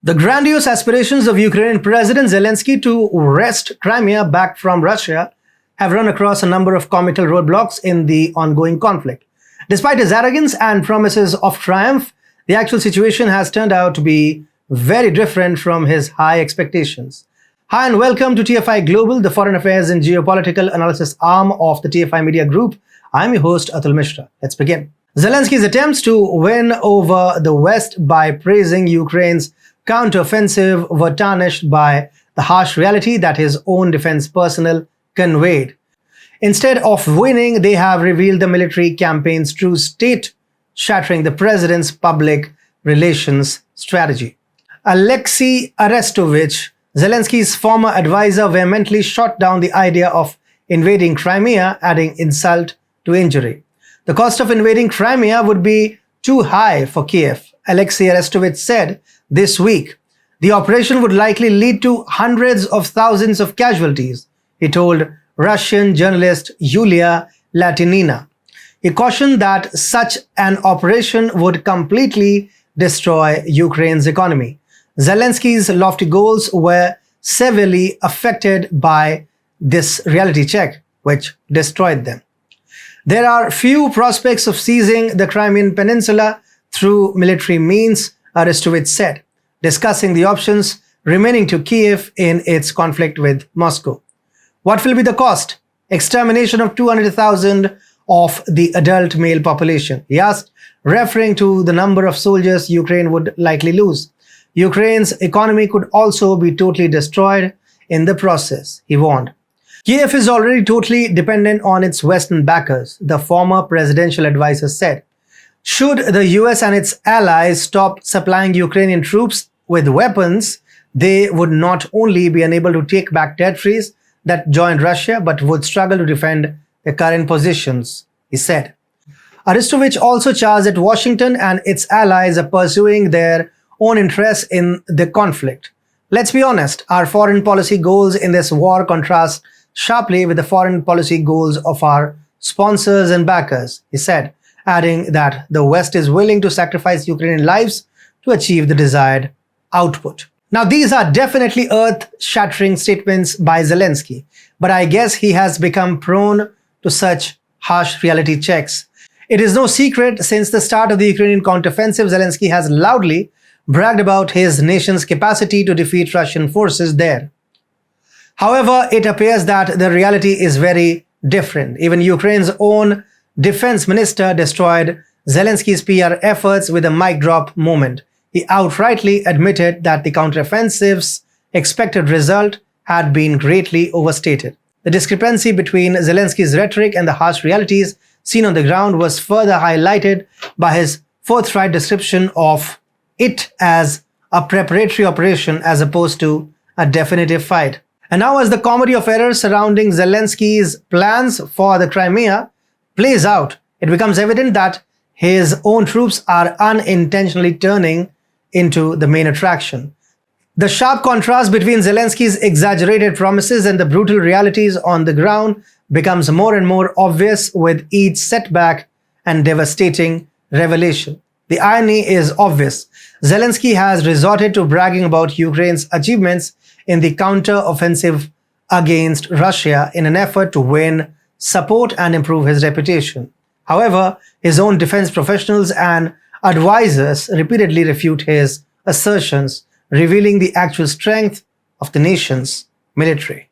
The grandiose aspirations of Ukrainian President Zelensky to wrest Crimea back from Russia have run across a number of comical roadblocks in the ongoing conflict. Despite his arrogance and promises of triumph, the actual situation has turned out to be very different from his high expectations. Hi and welcome to TFI Global, the foreign affairs and geopolitical analysis arm of the TFI Media Group. I'm your host Atul Mishra. Let's begin. Zelensky's attempts to win over the West by praising Ukraine's counteroffensive were tarnished by the harsh reality that his own defense personnel conveyed. Instead of winning, they have revealed the military campaign's true state, shattering the president's public relations strategy. Alexei Arestovich, Zelensky's former advisor, vehemently shot down the idea of invading Crimea, adding insult to injury. The cost of invading Crimea would be too high for Kiev, Alexei Arestovich said this week. The operation would likely lead to hundreds of thousands of casualties, he told Russian journalist Yulia Latinina. He cautioned that such an operation would completely destroy Ukraine's economy. Zelensky's lofty goals were severely affected by this reality check, which destroyed them. There are few prospects of seizing the Crimean Peninsula through military means, Arestovich said, discussing the options remaining to Kiev in its conflict with Moscow. What will be the cost? Extermination of 200,000 of the adult male population, he asked, referring to the number of soldiers Ukraine would likely lose. Ukraine's economy could also be totally destroyed in the process, he warned. Kiev is already totally dependent on its Western backers, the former presidential advisor said. Should the US and its allies stop supplying Ukrainian troops with weapons, they would not only be unable to take back territories that joined Russia, but would struggle to defend their current positions, he said. Arestovich also charged that Washington and its allies are pursuing their own interests in the conflict. Let's be honest, our foreign policy goals in this war contrast sharply with the foreign policy goals of our sponsors and backers, he said, adding that the West is willing to sacrifice Ukrainian lives to achieve the desired output. Now, these are definitely earth-shattering statements by Zelensky, but I guess he has become prone to such harsh reality checks. It is no secret, since the start of the Ukrainian counteroffensive, Zelensky has loudly bragged about his nation's capacity to defeat Russian forces there. However, it appears that the reality is very different. Even Ukraine's own defense minister destroyed Zelensky's PR efforts with a mic drop moment. He outrightly admitted that the counteroffensive's expected result had been greatly overstated. The discrepancy between Zelensky's rhetoric and the harsh realities seen on the ground was further highlighted by his forthright description of it as a preparatory operation as opposed to a definitive fight. And now, as the comedy of errors surrounding Zelensky's plans for the Crimea plays out, it becomes evident that his own troops are unintentionally turning into the main attraction. The sharp contrast between Zelensky's exaggerated promises and the brutal realities on the ground becomes more and more obvious with each setback and devastating revelation. The irony is obvious. Zelensky has resorted to bragging about Ukraine's achievements in the counter-offensive against Russia in an effort to win support and improve his reputation. However, his own defense professionals and advisors repeatedly refute his assertions, revealing the actual strength of the nation's military.